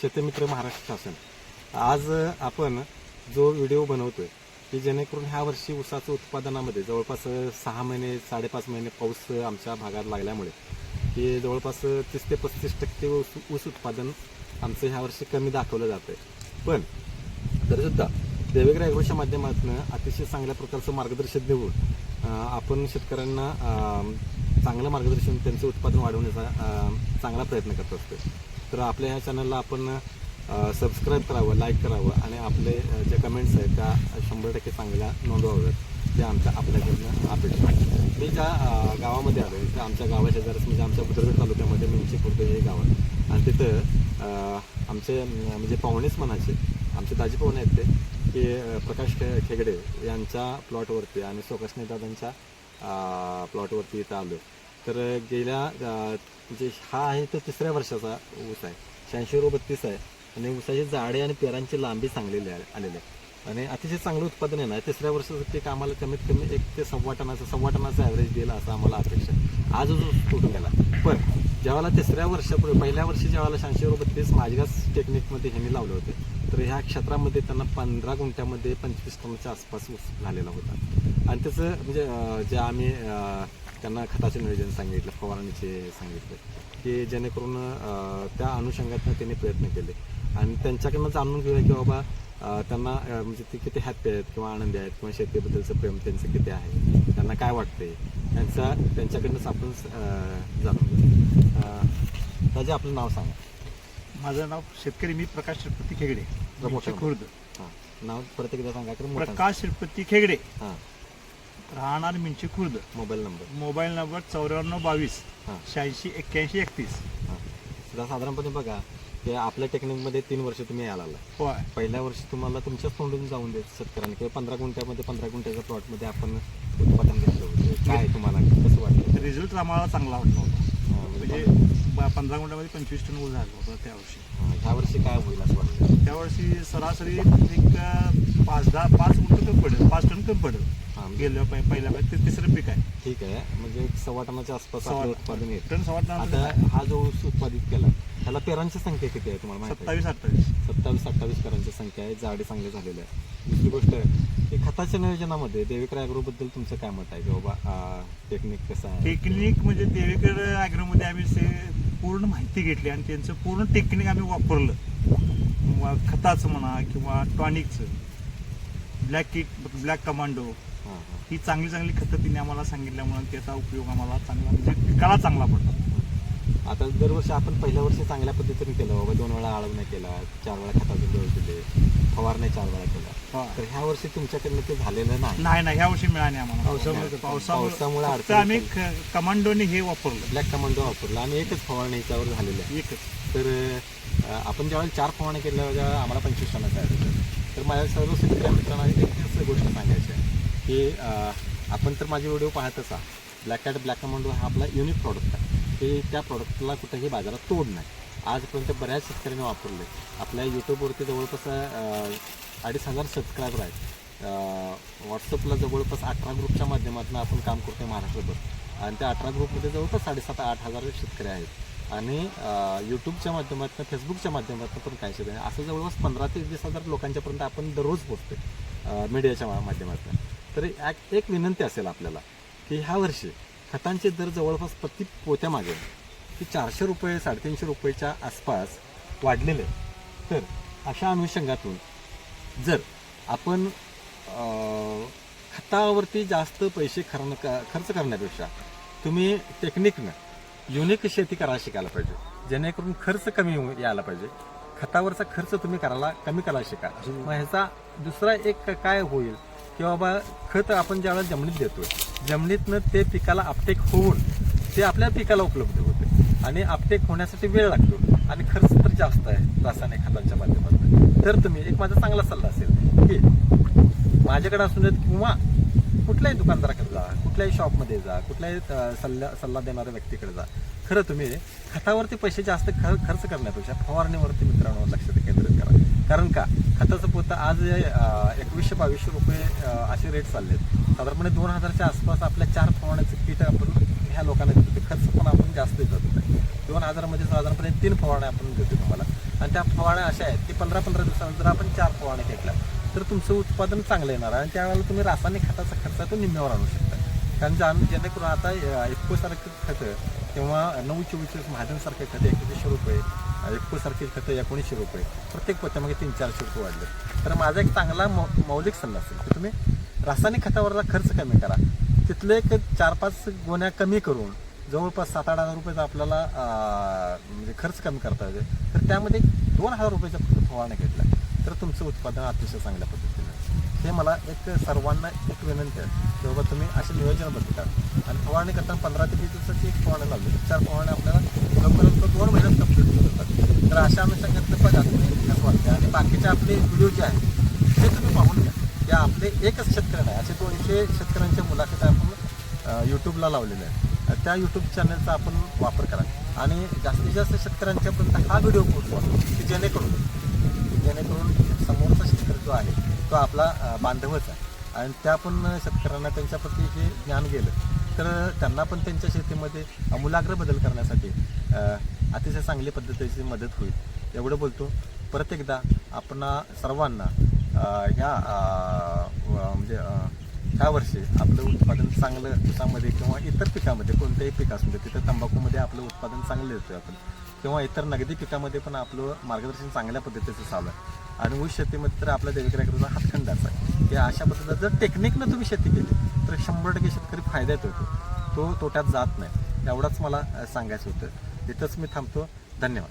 शेतमित्र महाराष्ट्र शासन, आज आपण जो व्हिडिओ बनवतोय की जेणेकरून ह्या वर्षी ऊसाचं उत्पादनामध्ये जवळपास 6 महिने 5.5 महिने पाऊस आमच्या भागात लागल्यामुळे की जवळपास 30 ते 35% ऊस उत्पादन आमचं ह्या वर्षी कमी दाखवलं जातंय. पण तरीसुद्धा देवेकर ॲग्रोच्या माध्यमातून अतिशय चांगल्या प्रकारचं मार्गदर्शन देऊन आपण शेतकऱ्यांना चांगलं मार्गदर्शन त्यांचं उत्पादन वाढवण्याचा चांगला प्रयत्न करत असतो. तर आपल्या ह्या चॅनलला आपण सबस्क्राईब करावं, लाईक करावं आणि आपले जे कमेंट्स आहेत त्या 100% चांगल्या नोंदवाव्यात ते आपल्याकडनं अपेक्षा आहे. मी ज्या गावामध्ये आलो त्या आमच्या गावाशेजारच म्हणजे आमच्या बुद्रुक तालुक्यामध्ये मिंची खुर्द हे गाव आहे आणि तिथं आमचे म्हणजे पाहुणेच म्हणायचे, आमचे दाजी पाहुणे आहेत ते की प्रकाश खेगडे यांच्या प्लॉटवरती आणि सोकसने दादांच्या प्लॉटवरती इथं आलो. तर गेल्या म्हणजे हा आहे तो 3ऱ्या वर्षाचा ऊस आहे, 86-32 आहे आणि ऊसाची जाडी आणि पेरांची लांबी चांगलेली आलेली आहे आणि अतिशय चांगलं उत्पादन येणार. 3ऱ्या वर्षाचं पीक आम्हाला कमीत कमी 1 ते सव्वा टनाचं ॲव्हरेज दिलं असं आम्हाला अपेक्षा आहे. आज ऊस तुटून गेला. पण ज्यावेळेला 3ऱ्या वर्षापूर्वी पहिल्या वर्षी ज्यावेळेला 86-32 माझ्याच टेक्निकमध्ये ह्यांनी लावले होते तर ह्या क्षेत्रामध्ये त्यांना 15 गुंठ्यामध्ये 25 टनाच्या आसपास ऊस झालेला होता. आणि त्याचं म्हणजे जे आम्ही त्यांना खताचे नियोजन सांगितलं, फवारणीचे सांगितलं की जेणेकरून त्या अनुषंगातनं त्यांनी प्रयत्न केले आणि त्यांच्याकडनं जाणून घेऊया की बाबा त्यांना म्हणजे ते किती हॅपी आहेत किंवा आनंदी आहेत किंवा शेतीबद्दलचं प्रेम त्यांचं किती आहे, त्यांना काय वाटते त्यांच्याकडनंच आपण जाणून घेऊ. त्याचे आपलं नाव सांगा. माझं नाव शेतकरी मी प्रकाश श्रीपती खेगडे, खुर्द. हां, नाव परत एकदा सांगा. प्रकाश श्रीपती खेगडे, हां, राहणार मिंची खुर्द. मोबाईल नंबर 9422 हां 86 81 31. हां, साधारणपणे बघा की आपल्या टेक्निकमध्ये 3 वर्ष तुम्ही यायला लागला. होय, पहिल्या वर्षी तुम्हाला तुमच्याच तोंडून जाऊन देत शेतकऱ्यांनी किंवा 15 गुंठ्यामध्ये 15 गुंठ्याच्या प्लॉटमध्ये आपण उत्पादन घेतलं होतं. काय तुम्हाला कसं वाटलं? रिझल्ट आम्हाला चांगला वाटला होता. म्हणजे 15 गुंठ्यामध्ये 25 टन ऊस झाला होता त्या वर्षी. ह्या वर्षी काय होईल असं वाटतं? त्या वर्षी सरासरी एक 5 गुंठ कमी पडेल, 5 टन कमी पडेल. गेल्या पहिल्या ते 3रं पीक आहे. ठीक आहे, म्हणजे 1.25 टनाच्या आसपास आपलं उत्पादन येतं. Ton 1.25 ton. आता हा जो ऊस उत्पादित केला त्याला पेरांची संख्या किती आहे तुम्हाला माहिती आहे? 27-28 पेरांची संख्या आहे. जाडी चांगली झालेली आहे. दुसरी गोष्ट की खताच्या नियोजनामध्ये देवेकर ॲग्रोबद्दल तुमचं काय मत आहे की बाबा टेक्निक कसं आहे? टेक्निक म्हणजे देवेकर ॲग्रोमध्ये आम्ही पूर्ण माहिती घेतली आणि त्यांचं पूर्ण टेक्निक आम्ही वापरलं. खताचं म्हणा किंवा टॉनिकचं, ब्लॅक कमांडो ही चांगली खतं तिने आम्हाला सांगितल्यामुळे त्याचा उपयोग आम्हाला चांगला म्हणजे पिकाला चांगला पडतो. आता दरवर्षी आपण पहिल्या वर्षी चांगल्या पद्धतीने केलं बाबा, 2 वेळा आळवण्या केला, 4 वेळा खताचे डोस दिले, फवारण्या 4 वेळा केला. तर ह्या वर्षी तुमच्याकडनं ते झालेलं नाही. ह्या वर्षी मिळाले आम्हाला. पावसामुळे अडचण आम्ही कमांडोने हे वापरलं, ब्लॅक कमांडो वापरलं आणि एकच फवारणी याच्यावर झालेलं आहे. तर आपण ज्यावेळेला 4 फवारण्या केल्या आम्हाला 25 टनाचं आहे. तर माझ्या सर्व शेतकऱ्या मित्रांना एकच गोष्ट सांगायची आहे की आपण तर माझे व्हिडिओ पाहतच आहात. ब्लॅक कमांडो हा आपला युनिक प्रॉडक्ट आहे की त्या प्रॉडक्टला कुठेही बाजारात तोड नाही. आजपर्यंत बऱ्याच शेतकऱ्यांनी वापरले. आपल्या यूट्यूबवरती जवळपास 2,500 सबस्क्रायबर आहेत. व्हॉट्सअपला जवळपास 18 ग्रुपच्या माध्यमातून आपण काम करतो महाराष्ट्रभर आणि त्या 18 ग्रुपमध्ये जवळपास 7,500-8,000 शेतकरी आहेत आणि यूट्यूबच्या माध्यमातून, फेसबुकच्या माध्यमातून पण काय शेतकरी असं जवळपास 15,000 ते 20,000 लोकांच्यापर्यंत आपण दररोज पोहोचतो मीडियाच्या माध्यमातून. तर एक विनंती असेल आपल्याला की ह्या वर्षी खतांचे दर जवळपास प्रति पोत्यामागे की 400 रुपये 350 रुपयेच्या आसपास वाढलेले. तर अशा अनुषंगातून जर आपण खतावरती जास्त पैसे खर्च करण्यापेक्षा तुम्ही टेक्निकनं युनिक शेती करायला शिकायला पाहिजे, जेणेकरून खर्च कमी यायला पाहिजे. खतावरचा खर्च तुम्ही कमी करायला शिका. मग ह्याचा दुसरा एक काय होईल की बाबा खत आपण ज्यावेळेला जमिनीत देतोय, जमिनीतनं ते पिकाला अपटेक होऊन ते आपल्या पिकाला उपलब्ध होते आणि अपटेक होण्यासाठी वेळ लागतो आणि खर्च तर जास्त आहे रासायनिक खतांच्या माध्यमातून. तर तुम्ही एक माझा चांगला सल्ला असेल की माझ्याकडे असून देत किंवा कुठल्याही दुकानदाराकडे जा, कुठल्याही शॉपमध्ये जा, कुठल्याही सल्ला देणाऱ्या व्यक्तीकडे जा. खरं तुम्ही खतावरती पैसे जास्त खर्च करण्यापेक्षा फवारणीवरती मित्रांनो लक्ष केंद्रित करा. कारण का खताचं पोतं आज 2100-2200 रुपये असे रेट चालले आहेत. साधारणपणे 2000च्या आसपास आपल्या 4 फवारण्याचं किट आपण ह्या लोकांना देतो. ते खर्च पण आपण जास्त देत होतो. 2000 मध्ये साधारणपणे 3 फवारण्या आपण देतो तुम्हाला आणि त्या फवारण्या अशा आहेत की 15-15 दिवसानंतर आपण 4 फवारण्या घेतल्या तर तुमचं उत्पादन चांगलं येणार आहे आणि त्यावेळेला तुम्ही रासायनिक खताचा खर्च तो निम्म्यावर आणू शकता. कारण जेणेकरून आता इफकोसारखी खतं किंवा 924 महाजनसारखे खतं 2100 रुपये, इफकोसारखी खतं 1900 रुपये, प्रत्येक पोत्यामागे 300-400 रुपये वाढले. तर माझा एक चांगला मौलिक सल्ला असेल की तुम्ही रासायनिक खतावरला खर्च कमी करा. तिथले एक 4-5 गोण्या कमी करून जवळपास 7-8 हजार रुपयाचा आपल्याला म्हणजे खर्च कमी करता येते. तर त्यामध्ये 2,000 रुपयाचा फक्त फवारण्या घेतला तर तुमचं उत्पादन अतिशय चांगल्या पद्धतीने. हे मला एक सर्वांना एक विनंती आहे की बाबा तुम्ही असे नियोजनबद्ध करा आणि फवारणी करताना 15 ते 20 दिवसाची एक फवारणी लावली तर 4 फवारण्या आपल्याला लवकरात 2 महिन्यात कंप्लीट होतात. तर अशा अनुषंगाने बघा तुम्ही कसं वाटतं. आणि बाकीचे आपले व्हिडिओ जे आहेत ते तुम्ही पाहून घ्या. या आपले एकच शेतकरी नाही, असे 200 शेतकऱ्यांच्या मुलाखती आपण यूट्यूबला लावलेल्या आहेत. त्या यूट्यूब चॅनलचा आपण वापर करा आणि जास्तीत जास्त शेतकऱ्यांच्यापर्यंत हा व्हिडिओ पोहोचवा की जेणेकरून समोरचा शेतकरी जो आहे तो आपला बांधवच आहे आणि त्या पण शेतकऱ्यांना त्यांच्याप्रती हे ज्ञान गेलं तर त्यांना पण त्यांच्या शेतीमध्ये आमूलाग्र बदल करण्यासाठी अतिशय चांगली पद्धतीची मदत होईल. एवढं बोलतो. परत एकदा आपण सर्वांना ह्या वर्षी आपलं उत्पादन चांगलं ऊसामध्ये किंवा इतर पिकामध्ये कोणत्याही पीक असू दे तिथं तंबाखूमध्ये आपलं उत्पादन चांगलं येतं आपण किंवा इतर नगदी पिकामध्ये पण आपलं मार्गदर्शन चांगल्या पद्धतीचं चालू आहे. आणि ऊस शेतीमध्ये तर आपल्या देवेकर ॲग्रोचा हातखंडाचा आहे की अशा पद्धतीनं जर टेक्निकनं तुम्ही शेती केली तर 100% शेतकरी फायद्यात होतो, तो तोट्यात जात नाही. एवढाच मला सांगायचं होतं. इथंच मी थांबतो. धन्यवाद.